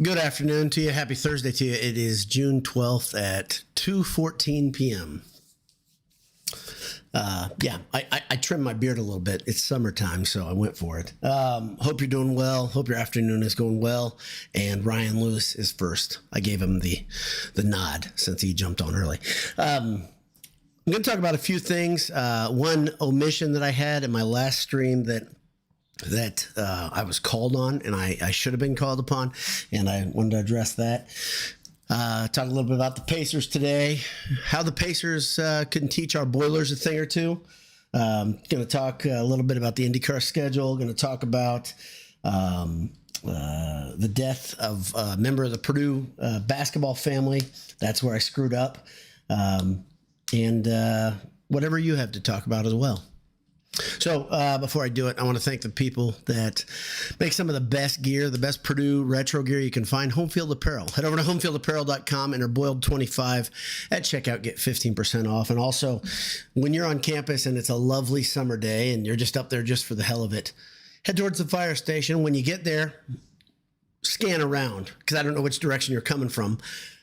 Good afternoon to you. Happy Thursday to you. It is June 12th at 2:14 p.m. I trimmed my beard a little bit. It's summertime, so I went for it. Hope you're doing well. Hope your afternoon is going well. And Ryan Lewis is first. I gave him the nod since he jumped on early. I'm going to talk about a few things. One omission that I had in my last stream that I was called on, and I should have been called upon, and I wanted to address that. Talk a little bit about the Pacers today, how the Pacers can teach our Boilers a thing or two. Going to talk a little bit about the IndyCar schedule. Going to talk about the death of a member of the Purdue basketball family. That's where I screwed up. And whatever you have to talk about as well. So before I do it, I want to thank the people that make some of the best gear, the best Purdue retro gear you can find, Homefield Apparel. Head over to homefieldapparel.com, enter Boiled25 at checkout, get 15% off. And also, when you're on campus and it's a lovely summer day and you're just up there just for the hell of it, head towards the fire station. When you get there, scan around, because I don't know which direction you're coming from.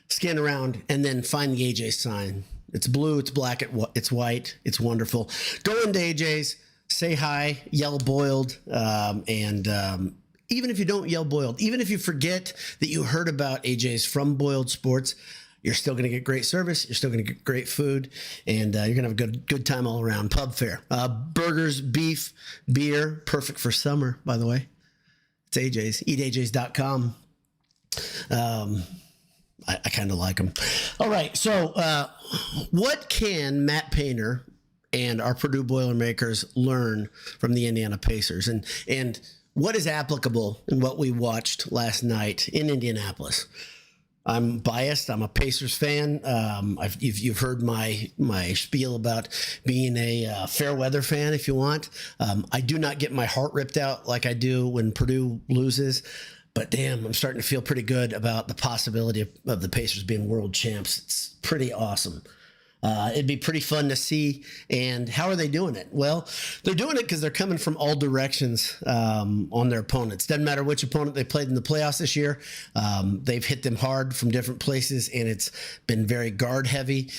Scan around and then find the AJ sign. It's blue, it's black, it's white, it's wonderful. Go into AJ's, say hi, yell Boiled, and even if you don't yell Boiled, even if you forget that you heard about AJ's from Boiled Sports, you're still going to get great service, you're still going to get great food, and you're going to have a good time all around. Pub fare. Burgers, beef, beer, perfect for summer, by the way. It's AJ's, eatajs.com. I kind of like them. All right, so what can Matt Painter and our Purdue Boilermakers learn from the Indiana Pacers? And what is applicable in what we watched last night in Indianapolis? I'm biased. I'm a Pacers fan. You've heard my spiel about being a fair weather fan, if you want. I do not get my heart ripped out like I do when Purdue loses. But damn, I'm starting to feel pretty good about the possibility of the Pacers being world champs. It's pretty awesome. It'd be pretty fun to see. And how are they doing it? Well, they're doing it because they're coming from all directions on their opponents. Doesn't matter which opponent they played in the playoffs this year. They've hit them hard from different places, and it's been very guard heavy.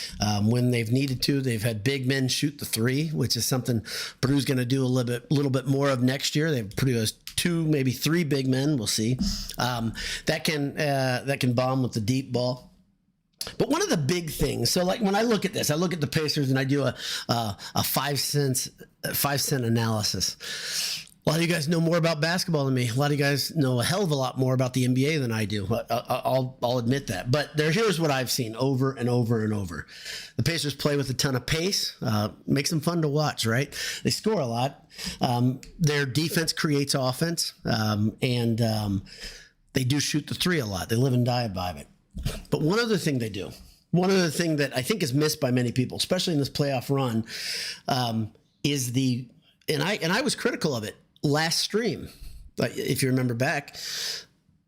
When they've needed to, they've had big men shoot the three, which is something Purdue's going to do a little bit more of next year. Purdue has 2, maybe 3 big men. We'll see. That can bomb with the deep ball. But one of the big things, so like when I look at this, I look at the Pacers and I do a 5 cent analysis. A lot of you guys know more about basketball than me. A lot of you guys know a hell of a lot more about the NBA than I do. I'll admit that. But here's what I've seen over and over and over. The Pacers play with a ton of pace. Makes them fun to watch, right? They score a lot. Their defense creates offense. And they do shoot the three a lot. They live and die by it. But one other thing they do, one other thing that I think is missed by many people, especially in this playoff run, is and I was critical of it last stream. If you remember back,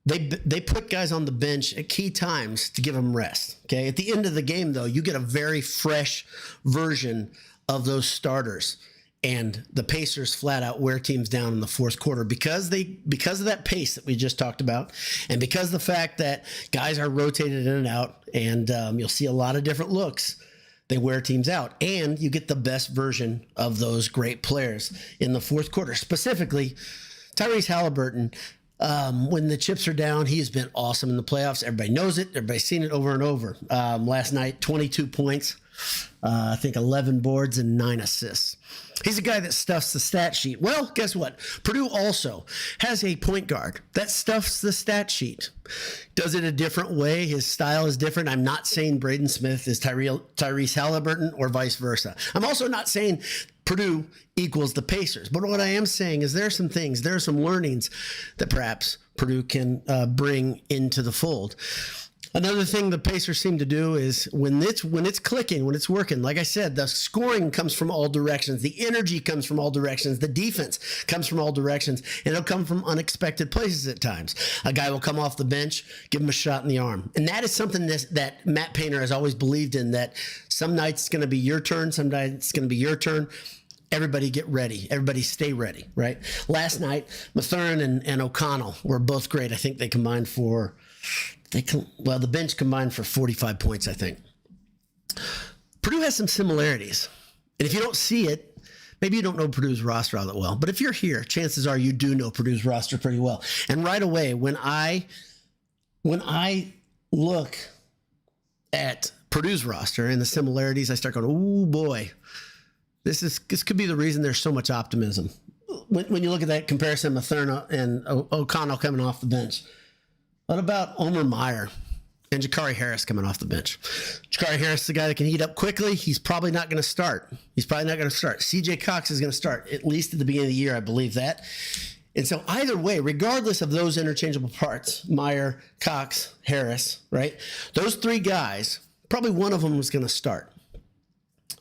they put guys on the bench at key times to give them rest. Okay, at the end of the game, though, you get a very fresh version of those starters. And the Pacers flat out wear teams down in the fourth quarter because of that pace that we just talked about, and because of the fact that guys are rotated in and out, and you'll see a lot of different looks. They wear teams out, and you get the best version of those great players in the fourth quarter. Specifically, Tyrese Halliburton. When the chips are down, he has been awesome in the playoffs. Everybody knows it. Everybody's seen it over and over. Last night, 22 points, I think 11 boards and 9 assists. He's a guy that stuffs the stat sheet. Well, guess what? Purdue also has a point guard that stuffs the stat sheet. Does it a different way. His style is different. I'm not saying Braden Smith is Tyrese Halliburton or vice versa. I'm also not saying Purdue equals the Pacers. But what I am saying is there are some learnings that perhaps Purdue can bring into the fold. Another thing the Pacers seem to do is when it's clicking, when it's working, like I said, the scoring comes from all directions. The energy comes from all directions. The defense comes from all directions. And it'll come from unexpected places at times. A guy will come off the bench, give him a shot in the arm. And that is something that Matt Painter has always believed in, that some nights it's going to be your turn, some nights it's going to be your turn. Everybody get ready. Everybody stay ready, right? Last night, Mathurin and O'Connell were both great. I think they combined for The bench combined for 45 points, I think. Purdue has some similarities. And if you don't see it, maybe you don't know Purdue's roster all that well. But if you're here, chances are you do know Purdue's roster pretty well. And right away, when I look at Purdue's roster and the similarities, I start going, oh boy, this could be the reason there's so much optimism. When you look at that comparison, Matherna and O'Connell coming off the bench. What about Omer Meyer and Jakari Harris coming off the bench? Jakari Harris is the guy that can heat up quickly. He's probably not going to start. CJ Cox is going to start, at least at the beginning of the year, I believe that. And so either way, regardless of those interchangeable parts, Meyer, Cox, Harris, right? Those three guys, probably one of them was going to start.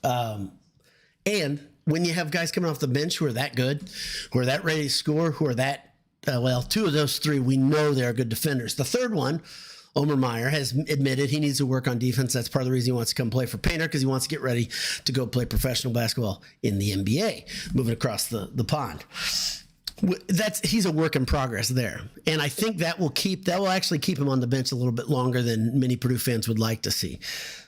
And when you have guys coming off the bench who are that good, who are that ready to score, who are that, two of those three, we know they're good defenders. The third one, Omer Meyer, has admitted he needs to work on defense. That's part of the reason he wants to come play for Painter, because he wants to get ready to go play professional basketball in the NBA, moving across the pond. He's a work in progress there. And I think that will actually keep him on the bench a little bit longer than many Purdue fans would like to see.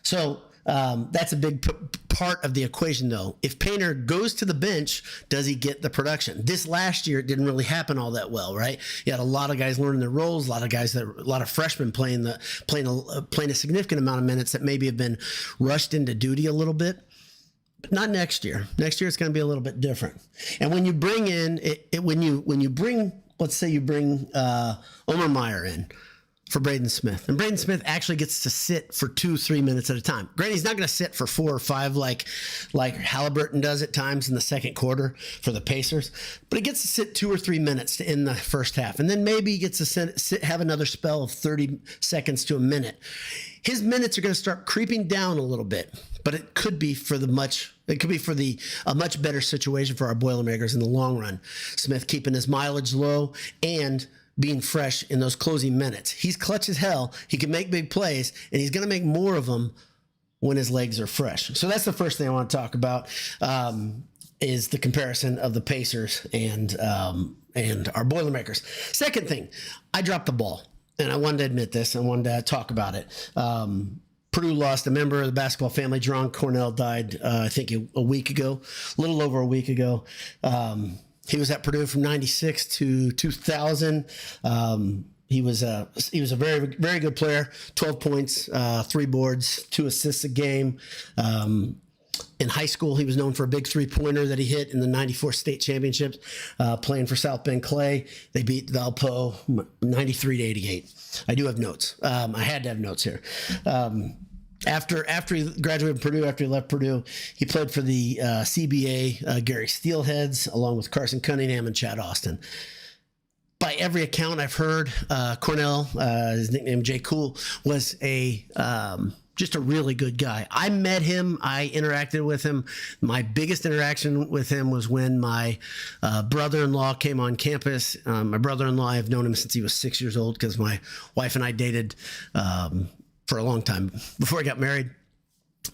So that's a big part of the equation, though. If Painter goes to the bench, does he get the production? This last year, it didn't really happen all that well, right? You had a lot of guys learning their roles, a lot of freshmen playing a significant amount of minutes that maybe have been rushed into duty a little bit. But not next year. Next year, it's going to be a little bit different. And when you bring in let's say you bring Omer Meyer in for Braden Smith. And Braden Smith actually gets to sit for 2-3 minutes at a time. Granted, he's not going to sit for 4 or 5 like Halliburton does at times in the second quarter for the Pacers, but he gets to sit 2 or 3 minutes to end the first half. And then maybe he gets to have another spell of 30 seconds to a minute. His minutes are going to start creeping down a little bit, but it could be for a much better situation for our Boilermakers in the long run. Smith keeping his mileage low and being fresh in those closing minutes. He's clutch as hell. He can make big plays, and he's going to make more of them when his legs are fresh. So that's the first thing I want to talk about, is the comparison of the Pacers and our Boilermakers. Second thing, I dropped the ball, and I wanted to admit this. I wanted to talk about it. Purdue lost a member of the basketball family. Geron Cornell died, I think, a week ago, a little over a week ago. He was at Purdue from 96 to 2000. He was a very, very good player. 12 points, 3 boards, 2 assists a game. In high school, he was known for a big 3-pointer that he hit in the 94 state championships, playing for South Bend Clay. They beat Valpo 93-88. I do have notes. I had to have notes here. After he graduated from Purdue, after he left Purdue, he played for the CBA Gary Steelheads, along with Carson Cunningham and Chad Austin. By every account I've heard, Cornell, his nickname Jay Cool, was just a really good guy. I met him. I interacted with him. My biggest interaction with him was when my brother-in-law came on campus. My brother-in-law, I've known him since he was 6 years old, because my wife and I dated for a long time before I got married.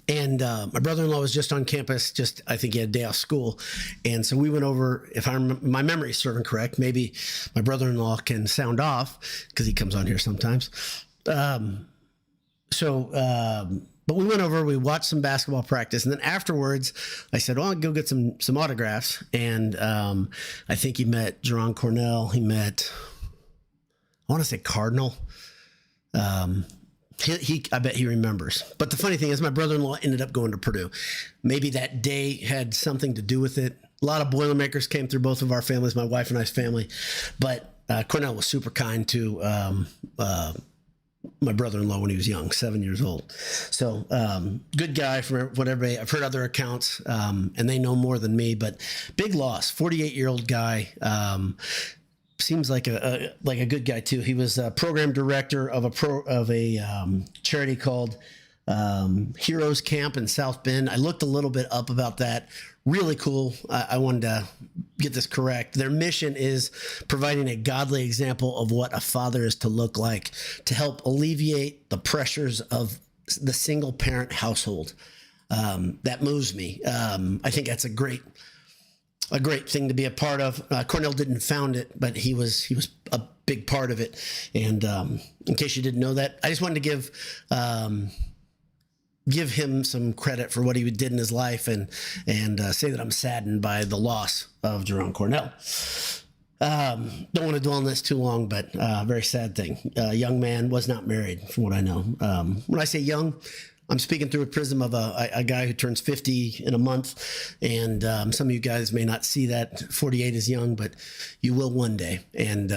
And my brother-in-law was just on campus. I think he had a day off school. And so we went over, if my memory is serving correct, maybe my brother-in-law can sound off because he comes on here sometimes. But we went over, we watched some basketball practice. And then afterwards I said, well, I'll go get some autographs. And I think he met Geron Cornell. He met, I want to say Cardinal. I bet he remembers. But the funny thing is, my brother-in-law ended up going to Purdue. Maybe that day had something to do with it. A lot of Boilermakers came through both of our families, my wife and I's family. But Cornell was super kind to my brother-in-law when he was young, 7 years old. So good guy from what everybody. I've heard other accounts, and they know more than me. But big loss, 48-year-old guy. Seems like a good guy too. He was a program director of a charity called Heroes Camp in South Bend. I looked a little bit up about that. Really cool. I wanted to get this correct. Their mission is providing a godly example of what a father is to look like, to help alleviate the pressures of the single parent household. That moves me. I think that's a great a great thing to be a part of. Cornell didn't found it, but he was a big part of it. And in case you didn't know that, I just wanted to give him some credit for what he did in his life, and say that I'm saddened by the loss of Geron Cornell. Don't want to dwell on this too long, but very sad thing. Young man, was not married, from what I know. When I say young, I'm speaking through a prism of a guy who turns 50 in a month, and some of you guys may not see that 48 is young, but you will one day. And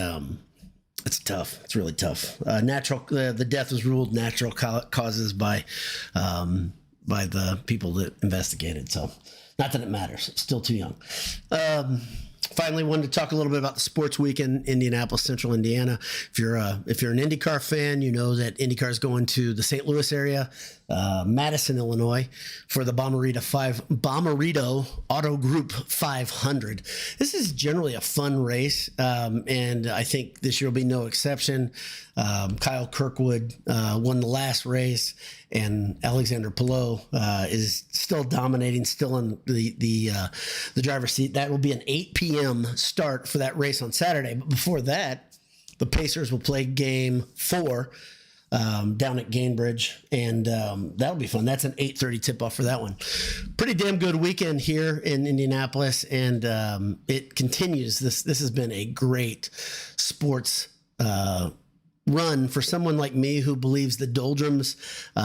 it's tough. It's really tough. The death was ruled natural causes by the people that investigated. So not that it matters. It's still too young. Finally, wanted to talk a little bit about the sports week in Indianapolis, Central Indiana. If you're an IndyCar fan, you know that IndyCar is going to the St. Louis area, Madison, Illinois, for the Bommarito Auto Group 500. This is generally a fun race, and I think this year will be no exception. Kyle Kirkwood won the last race, and Alexander Palou is still dominating, still in the driver's seat. That will be an 8 p.m. start for that race on Saturday. But before that, the Pacers will play game 4 down at Gainbridge, and that'll be fun. That's an 8:30 tip-off for that one. Pretty damn good weekend here in Indianapolis, and it continues. This has been a great sports run for someone like me who believes the doldrums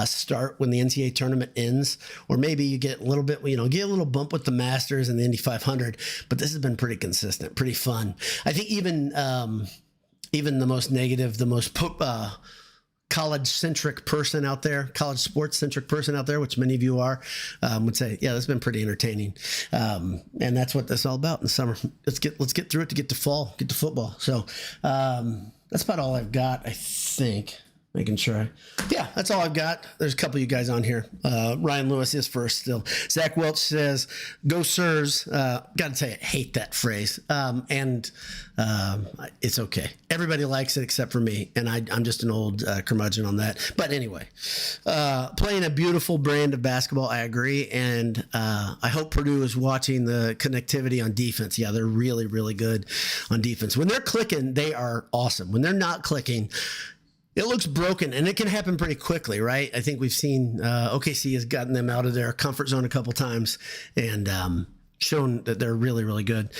start when the NCAA tournament ends, or maybe you get a little bit, get a little bump with the Masters and the Indy 500, but this has been pretty consistent, pretty fun. I think even the most negative, the most college-centric person out there, college sports-centric person out there, which many of you are, would say, yeah, that's been pretty entertaining. And that's what this is all about in the summer. Let's get through it to get to fall, get to football. So that's about all I've got, I think. Making sure. Yeah, that's all I've got. There's a couple of you guys on here. Ryan Lewis is first still. Zach Welch says, "Go Sirs." Got to tell you, I hate that phrase. And it's okay. Everybody likes it except for me, and I'm just an old curmudgeon on that. But anyway, playing a beautiful brand of basketball, I agree. And I hope Purdue is watching the connectivity on defense. Yeah, they're really, really good on defense. When they're clicking, they are awesome. When they're not clicking, it looks broken, and it can happen pretty quickly, right? I think we've seen OKC has gotten them out of their comfort zone a couple times and shown that they're really, really good.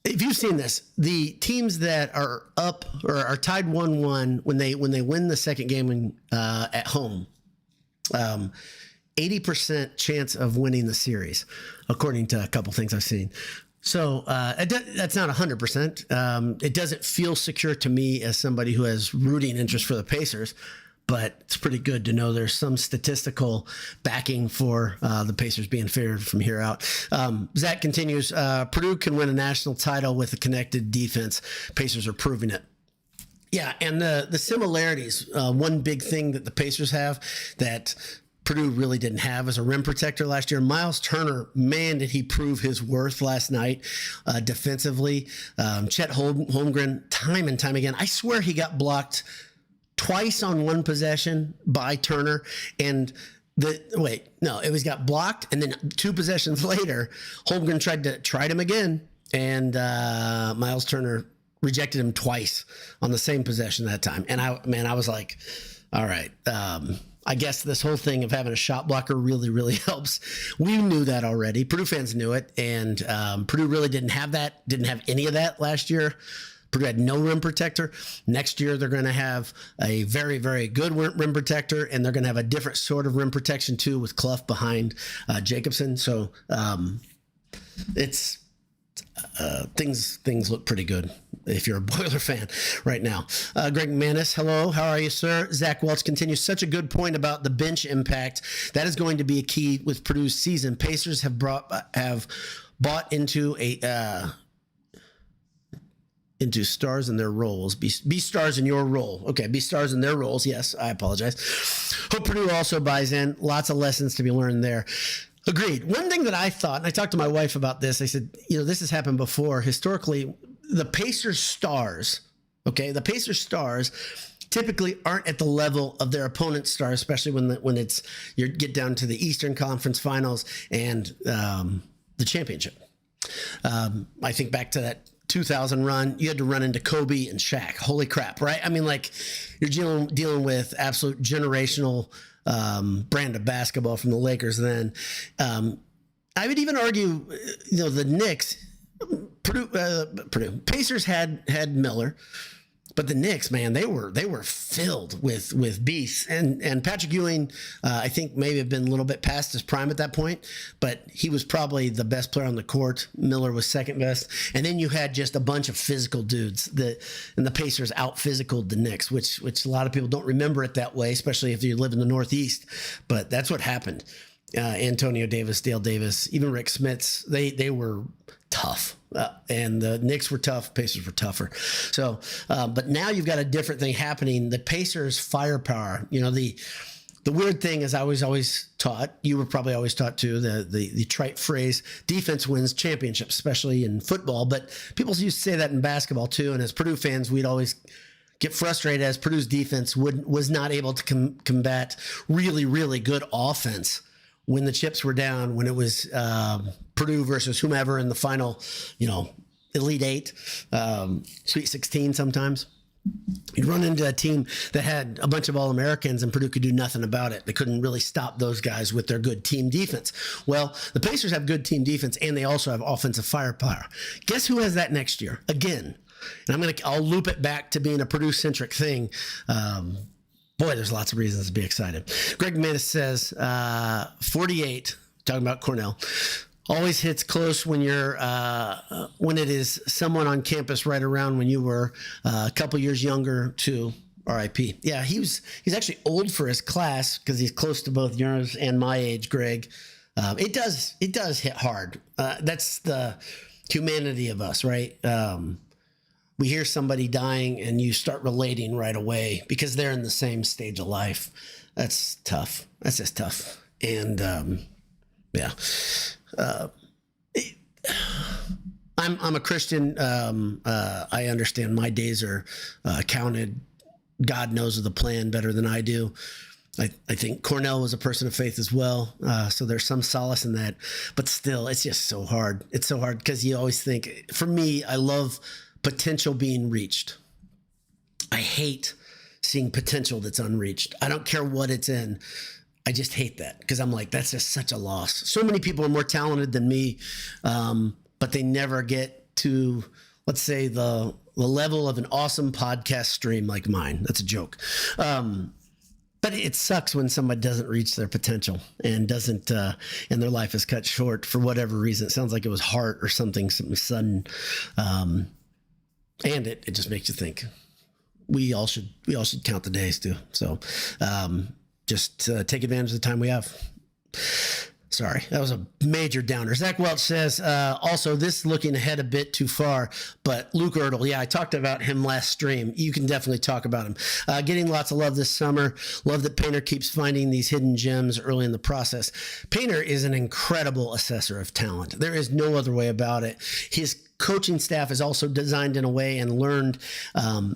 If you've seen this, the teams that are up or are tied 1-1 when they win the second game at home, 80% chance of winning the series, according to a couple things I've seen. So that's not 100%. It doesn't feel secure to me as somebody who has rooting interest for the Pacers, but it's pretty good to know there's some statistical backing for the Pacers being favored from here out. Zach continues, Purdue can win a national title with a connected defense. Pacers are proving it. Yeah, and the similarities, one big thing that the Pacers have that Purdue really didn't have as a rim protector last year. Miles Turner, man, did he prove his worth last night defensively. Chet Holmgren, time and time again. I swear he got blocked twice on one possession by Turner. And it was got blocked. And then 2 possessions later, Holmgren tried him again. And Miles Turner rejected him twice on the same possession that time. And I was like, all right, I guess this whole thing of having a shot blocker really, really helps. We knew that already. Purdue fans knew it, and Purdue really didn't have any of that last year. Purdue had no rim protector. Next year, they're going to have a very, very good rim protector, and they're going to have a different sort of rim protection, too, with Clough behind Jacobson. So it's things look pretty good if you're a Boiler fan right now. Greg Manis, hello. How are you, sir? Zach Welch continues. Such a good point about the bench impact. That is going to be a key with Purdue's season. Pacers have bought into stars in their roles. Be stars in your role. Okay, be stars in their roles. Yes, I apologize. Hope Purdue also buys in. Lots of lessons to be learned there. Agreed. One thing that I thought, and I talked to my wife about this, I said, this has happened before. Historically, the Pacers stars, typically aren't at the level of their opponent's stars, especially when you get down to the Eastern Conference Finals and the championship. I think back to that 2000 run, you had to run into Kobe and Shaq. Holy crap, right? I mean, like, you're dealing with absolute generational brand of basketball from the Lakers then. I would even argue, the Knicks, Purdue, Pacers had Miller. But the Knicks, man, they were filled with beasts, and Patrick Ewing, I think maybe have been a little bit past his prime at that point, but he was probably the best player on the court. Miller was second best, and then you had just a bunch of physical dudes. And the Pacers out physicaled the Knicks, which a lot of people don't remember it that way, especially if you live in the Northeast. But that's what happened. Antonio Davis, Dale Davis, even Rick Smits, they were tough. And the Knicks were tough, Pacers were tougher. So, but now you've got a different thing happening. The Pacers' firepower, the weird thing is I was always taught, you were probably always taught too, the trite phrase, defense wins championships, especially in football. But people used to say that in basketball too. And as Purdue fans, we'd always get frustrated as Purdue's defense was not able to combat really, really good offense when the chips were down, when it was Purdue versus whomever in the final, Elite Eight, Sweet 16 sometimes. You'd run into a team that had a bunch of All-Americans and Purdue could do nothing about it. They couldn't really stop those guys with their good team defense. Well, the Pacers have good team defense and they also have offensive firepower. Guess who has that next year? Again. And I'll loop it back to being a Purdue-centric thing. Boy, there's lots of reasons to be excited. Greg Manis says, 48, talking about Cornell, always hits close when when it is someone on campus right around when you were a couple years younger too. RIP. Yeah, he's actually old for his class because he's close to both yours and my age, Greg. It does hit hard. That's the humanity of us, right? We hear somebody dying and you start relating right away because they're in the same stage of life. That's tough. That's just tough. And yeah, I'm a Christian. I understand my days are counted. God knows of the plan better than I do. I think Cornell was a person of faith as well. So there's some solace in that, but still it's just so hard. It's so hard because you always think, for me, I love potential being reached. I hate seeing potential that's unreached. I don't care what it's in. I just hate that because I'm like, that's just such a loss. So many people are more talented than me, but they never get to, let's say, the level of an awesome podcast stream like mine. That's a joke. But it sucks when somebody doesn't reach their potential and doesn't, and their life is cut short for whatever reason. It sounds like it was heart or something sudden. And it just makes you think we all should count the days too. So just take advantage of the time we have. Sorry, that was a major downer. Zach Welch says, also, this is looking ahead a bit too far, but Luke Ertl, yeah, I talked about him last stream. You can definitely talk about him. Getting lots of love this summer. Love that Painter keeps finding these hidden gems early in the process. Painter is an incredible assessor of talent. There is no other way about it. His coaching staff is also designed in a way and learned.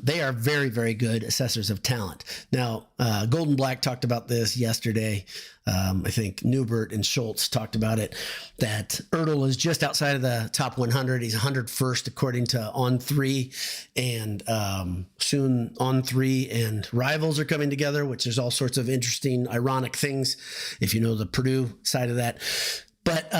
They are very, very good assessors of talent. Now, Golden Black talked about this yesterday. I think Newbert and Schultz talked about it, that Ertl is just outside of the top 100. He's 101st according to On3, and soon On3 and Rivals are coming together, which there's all sorts of interesting, ironic things if you know the Purdue side of that. But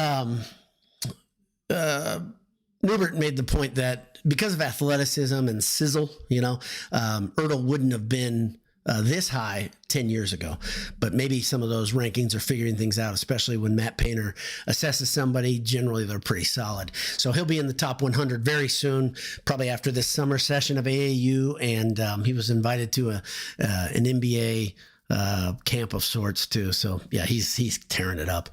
Newbert made the point that because of athleticism and sizzle, Ertl wouldn't have been this high 10 years ago, but maybe some of those rankings are figuring things out, especially when Matt Painter assesses somebody. Generally, they're pretty solid. So he'll be in the top 100 very soon, probably after this summer session of AAU. And he was invited to an NBA camp of sorts too. So yeah, he's tearing it up.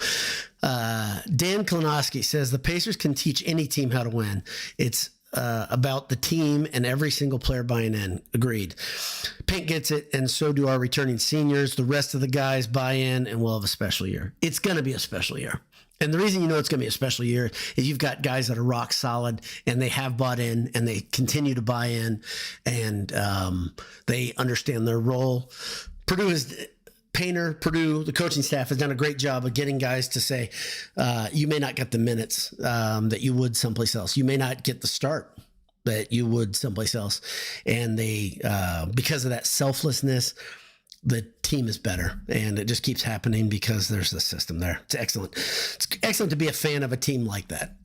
Dan Kinowski says the Pacers can teach any team how to win. It's about the team and every single player buying in. Agreed. Paint gets it, and so do our returning seniors. The rest of the guys buy in, and we'll have a special year. It's going to be a special year. And the reason you know it's going to be a special year is you've got guys that are rock solid, and they have bought in, and they continue to buy in, and they understand their role. Painter, Purdue, the coaching staff has done a great job of getting guys to say, you may not get the minutes that you would someplace else. You may not get the start that you would someplace else. And they, because of that selflessness, the team is better, and it just keeps happening because there's the system there. It's excellent. It's excellent to be a fan of a team like that.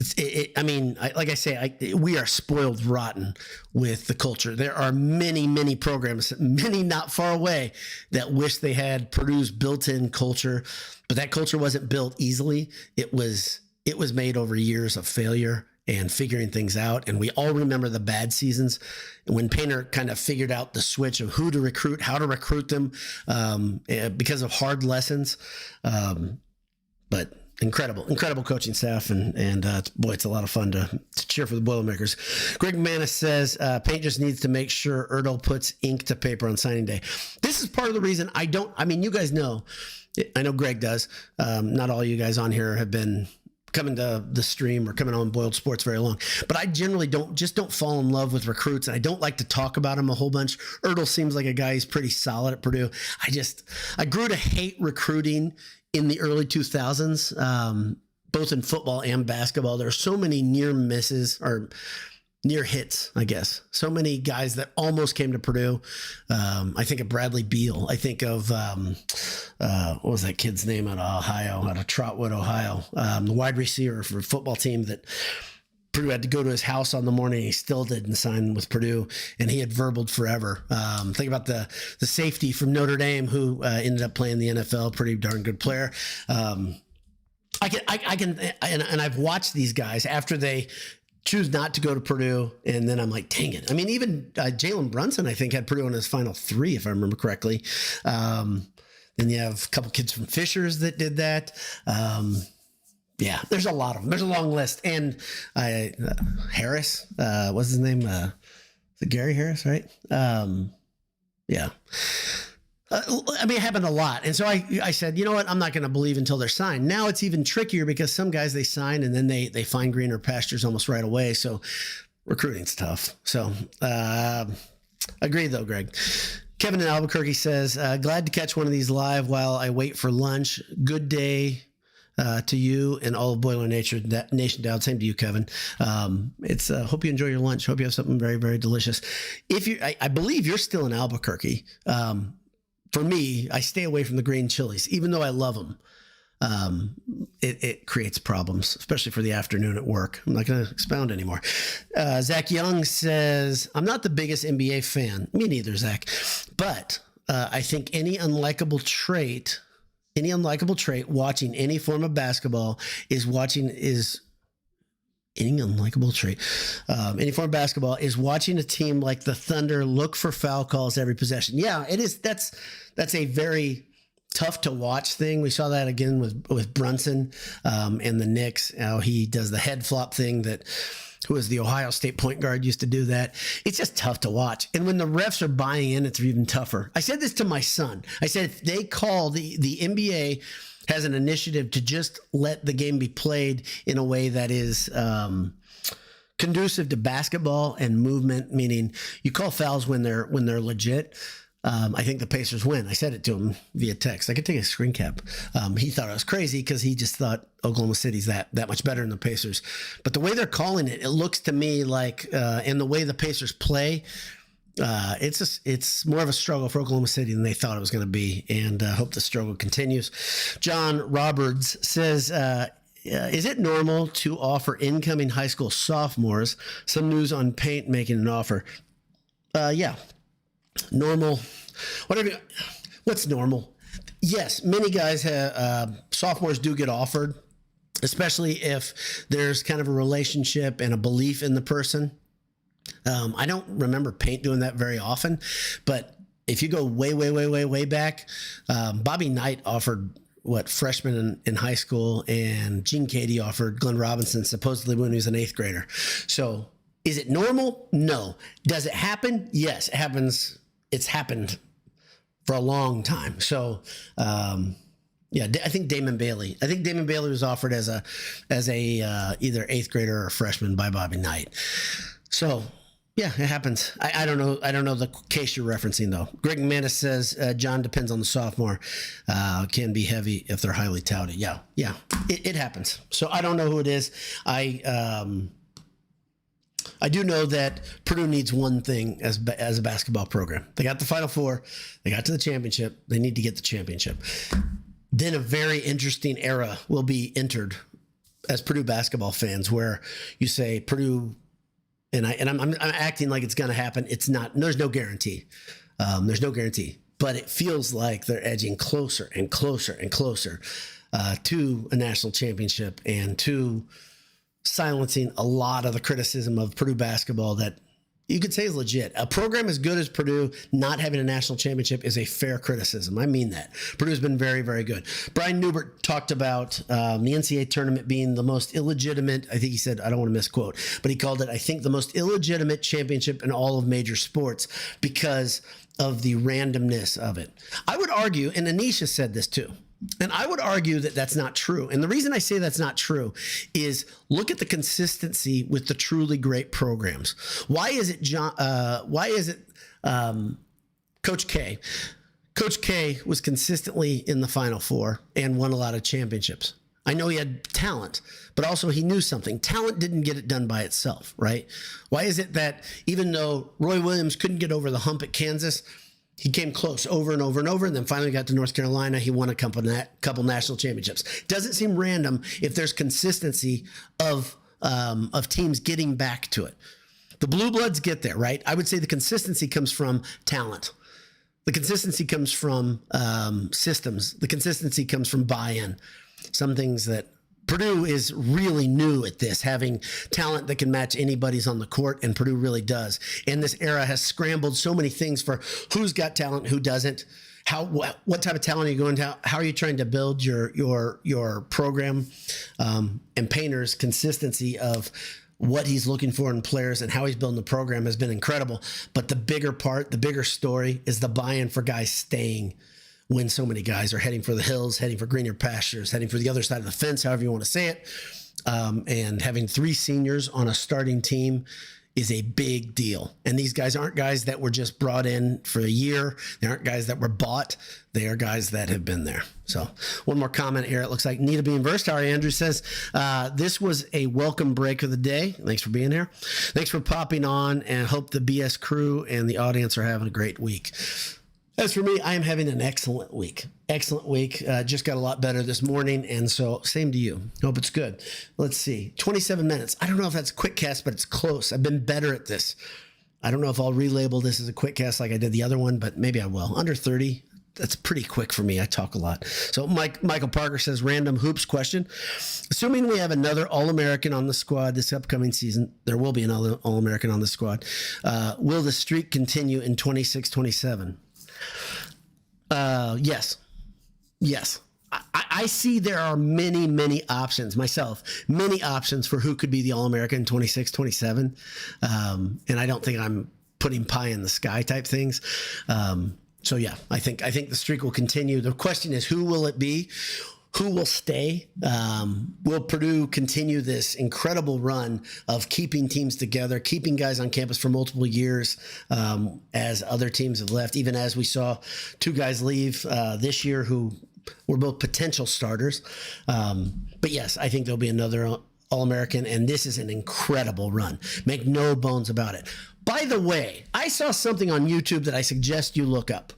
Like I say, we are spoiled rotten with the culture. There are many, many programs, many not far away, that wish they had Purdue's built-in culture, but that culture wasn't built easily. It was made over years of failure and figuring things out. And we all remember the bad seasons when Painter kind of figured out the switch of who to recruit, how to recruit them, because of hard lessons. But incredible coaching staff. And boy, it's a lot of fun to cheer for the Boilermakers. Greg Manis says, Paint just needs to make sure Ertl puts ink to paper on signing day. This is part of the reason you guys know, I know Greg does. Not all you guys on here have been coming to the stream or coming on Boiled Sports very long, but I generally don't fall in love with recruits, and I don't like to talk about him a whole bunch. Ertl seems like a guy who's pretty solid at Purdue. I grew to hate recruiting in the early 2000s, both in football and basketball. There are so many near misses or near hits, I guess. So many guys that almost came to Purdue. I think of Bradley Beal. I think of, what was that kid's name out of Trotwood, Ohio? The wide receiver for a football team that Purdue had to go to his house on the morning. He still didn't sign with Purdue, and he had verbaled forever. Think about the safety from Notre Dame who ended up playing the NFL, pretty darn good player. I can, and I've watched these guys after they choose not to go to Purdue, and then I'm like, dang it. I mean, even Jalen Brunson, I think, had Purdue in his final three, if I remember correctly. Then you have a couple kids from Fishers that did that. Yeah, there's a lot of them. There's a long list. And Harris, what's his name? Is it Gary Harris, right? Yeah. It happened a lot. And so I said, you know what? I'm not going to believe until they're signed. Now it's even trickier because some guys they sign and then they find greener pastures almost right away. So recruiting's tough. So agree though, Greg. Kevin in Albuquerque says, glad to catch one of these live while I wait for lunch. Good day to you and all of Boiler Nation down. Same to you, Kevin. Hope you enjoy your lunch. Hope you have something very, very delicious. I believe you're still in Albuquerque. For me, I stay away from the green chilies, even though I love them. It creates problems, especially for the afternoon at work. I'm not going to expound anymore. Zach Young says, I'm not the biggest NBA fan. Me neither, Zach. But I think any unlikable trait watching any form of basketball any form of basketball is watching a team like the Thunder look for foul calls every possession. Yeah, it is. That's a very tough to watch thing. We saw that again with Brunson and the Knicks, how he does the head flop thing who was the Ohio State point guard used to do that. It's just tough to watch. And when the refs are buying in, it's even tougher. I said this to my son. I said, if they call the NBA has an initiative to just let the game be played in a way that is conducive to basketball and movement, meaning you call fouls when they're legit. I think the Pacers win. I said it to him via text. I could take a screen cap. He thought I was crazy because he just thought Oklahoma City's that much better than the Pacers. But the way they're calling it looks to me like, and the way the Pacers play, it's more of a struggle for Oklahoma City than they thought it was going to be, and hope the struggle continues. John Roberts says, is it normal to offer incoming high school sophomores? Some news on Paint making an offer. Yeah, normal. What's normal? Yes, many guys sophomores do get offered, especially if there's kind of a relationship and a belief in the person. I don't remember Paint doing that very often, but if you go way back, Bobby Knight offered freshmen in high school, and Gene Cady offered Glenn Robinson supposedly when he was an 8th grader. So is it normal? No. Does it happen? Yes, it happens. It's happened for a long time. So, yeah, I think Damon Bailey was offered as a either 8th grader or freshman by Bobby Knight. So Yeah, it happens. I don't know. I don't know the case you're referencing though. Greg Manis says John depends on the sophomore. Can be heavy if they're highly touted. Yeah, it happens. So I don't know who it is. I do know that Purdue needs one thing as a basketball program. They got the Final Four. They got to the championship. They need to get the championship. Then a very interesting era will be entered as Purdue basketball fans, where you say Purdue. And I'm acting like it's going to happen. It's not. There's no guarantee. There's no guarantee. But it feels like they're edging closer and closer and closer to a national championship and to silencing a lot of the criticism of Purdue basketball that you could say is legit. A program as good as Purdue not having a national championship is a fair criticism. I mean that. Purdue's been very, very good. Brian Newbert talked about the NCAA tournament being the most illegitimate, I think he said, I don't want to misquote, but he called it, I think, the most illegitimate championship in all of major sports because of the randomness of it. I would argue, and Anisha said this too, and I would argue that that's not true. And the reason I say that's not true is look at the consistency with the truly great programs. Why is it Coach K? Coach K was consistently in the Final Four and won a lot of championships. I know he had talent, but also he knew something. Talent didn't get it done by itself, right? Why is it that even though Roy Williams couldn't get over the hump at Kansas, he came close over and over and over, and then finally got to North Carolina. He won a couple national championships. Doesn't seem random if there's consistency of teams getting back to it. The Blue Bloods get there, right? I would say the consistency comes from talent. The consistency comes from systems. The consistency comes from buy-in. Some things that Purdue is really new at this, having talent that can match anybody's on the court, and Purdue really does. And this era has scrambled so many things for who's got talent, who doesn't, what type of talent are you going to, how are you trying to build your program, and Painter's consistency of what he's looking for in players and how he's building the program has been incredible. But the bigger part, the bigger story is the buy-in for guys staying when so many guys are heading for the hills, heading for greener pastures, heading for the other side of the fence, however you want to say it. And having 3 seniors on a starting team is a big deal. And these guys aren't guys that were just brought in for a year. They aren't guys that were bought. They are guys that have been there. So one more comment here. It looks like Nita being versed. Ari Andrew says, this was a welcome break of the day. Thanks for being here. Thanks for popping on, and hope the BS crew and the audience are having a great week. As for me, I am having an excellent week. Excellent week. Just got a lot better this morning, and so same to you. Hope it's good. Let's see. 27 minutes. I don't know if that's a quick cast, but it's close. I've been better at this. I don't know if I'll relabel this as a quick cast like I did the other one, but maybe I will. Under 30. That's pretty quick for me. I talk a lot. So Michael Parker says, random hoops question. Assuming we have another All-American on the squad this upcoming season, there will be another All-American on the squad. Will the streak continue in 26-27? Yes. I see there are many options myself, many options for who could be the All-American in 26-27. And I don't think I'm putting pie in the sky type things. So yeah, I think the streak will continue. The question is, who will it be? Who will stay? Will Purdue continue this incredible run of keeping teams together, keeping guys on campus for multiple years, as other teams have left, even as we saw 2 guys leave this year who were both potential starters. But yes, I think there'll be another All-American, and this is an incredible run. Make no bones about it. By the way, I saw something on YouTube that I suggest you look up,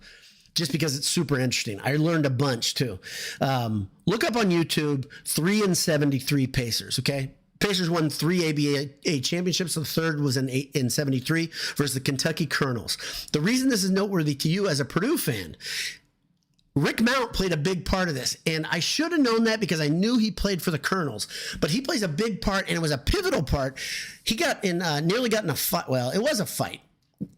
just because it's super interesting. I learned a bunch too. Look up on YouTube 3-73 Pacers, okay? Pacers won 3 ABA championships. The third was in 73 versus the Kentucky Colonels. The reason this is noteworthy to you as a Purdue fan, Rick Mount played a big part of this, and I should have known that because I knew he played for the Colonels, but he plays a big part, and it was a pivotal part. He got in, nearly got in a fight. Well, it was a fight,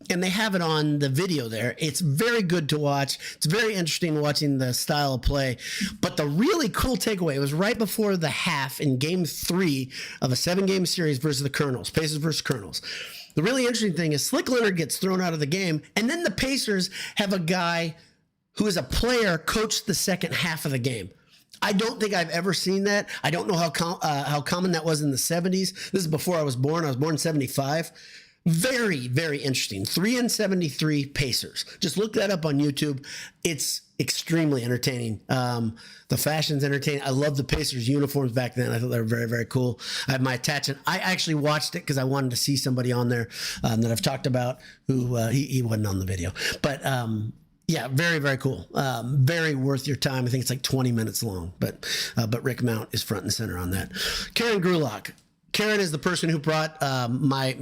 and they have it on the video there. It's very good to watch. It's very interesting watching the style of play, but the really cool takeaway was right before the half in game 3 of a 7-game series versus the Colonels, Pacers versus Colonels. The really interesting thing is Slick Leonard gets thrown out of the game, and then the Pacers have a guy who is a player coached the second half of the game. I don't think I've ever seen that. I don't know how common that was in the 70s. This is before I was born. I was born in 75. Very, very interesting. 3-73 Pacers. Just look that up on YouTube. It's extremely entertaining. The fashion's entertaining. I love the Pacers uniforms back then. I thought they were very, very cool. I have my attachment. I actually watched it because I wanted to see somebody on there that I've talked about who he wasn't on the video. But yeah, very, very cool. Very worth your time. I think it's like 20 minutes long. But Rick Mount is front and center on that. Karen Grulock. Karen is the person who brought my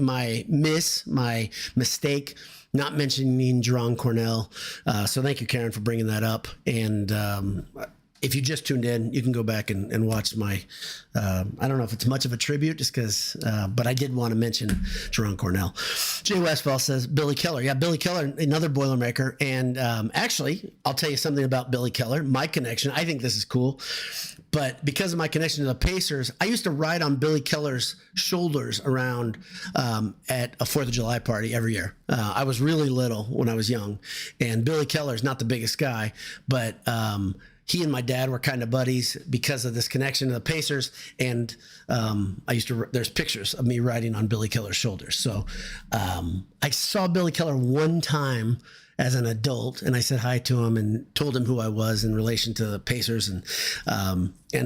mistake, not mentioning Geron Cornell. So thank you, Karen, for bringing that up. And if you just tuned in, you can go back and watch my, I don't know if it's much of a tribute just because, but I did want to mention Geron Cornell. Jay Westfall says, Billy Keller. Yeah, Billy Keller, another Boilermaker. And actually, I'll tell you something about Billy Keller, my connection. I think this is cool. But because of my connection to the Pacers, I used to ride on Billy Keller's shoulders around at a 4th of July party every year. I was really little when I was young. And Billy Keller's not the biggest guy, but he and my dad were kind of buddies because of this connection to the Pacers. And there's pictures of me riding on Billy Keller's shoulders. So I saw Billy Keller one time as an adult, and I said hi to him and told him who I was in relation to the Pacers and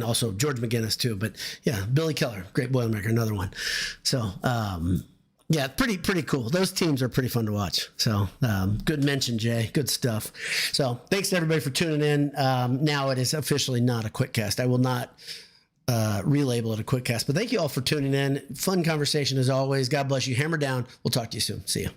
also George McGinnis too. But yeah, Billy Keller, great Boilermaker, another one. So yeah, pretty cool. Those teams are pretty fun to watch. So good mention, Jay. Good stuff. So thanks to everybody for tuning in. Now it is officially not a quick cast. I will not relabel it a quick cast. But thank you all for tuning in. Fun conversation as always. God bless you. Hammer down. We'll talk to you soon. See you.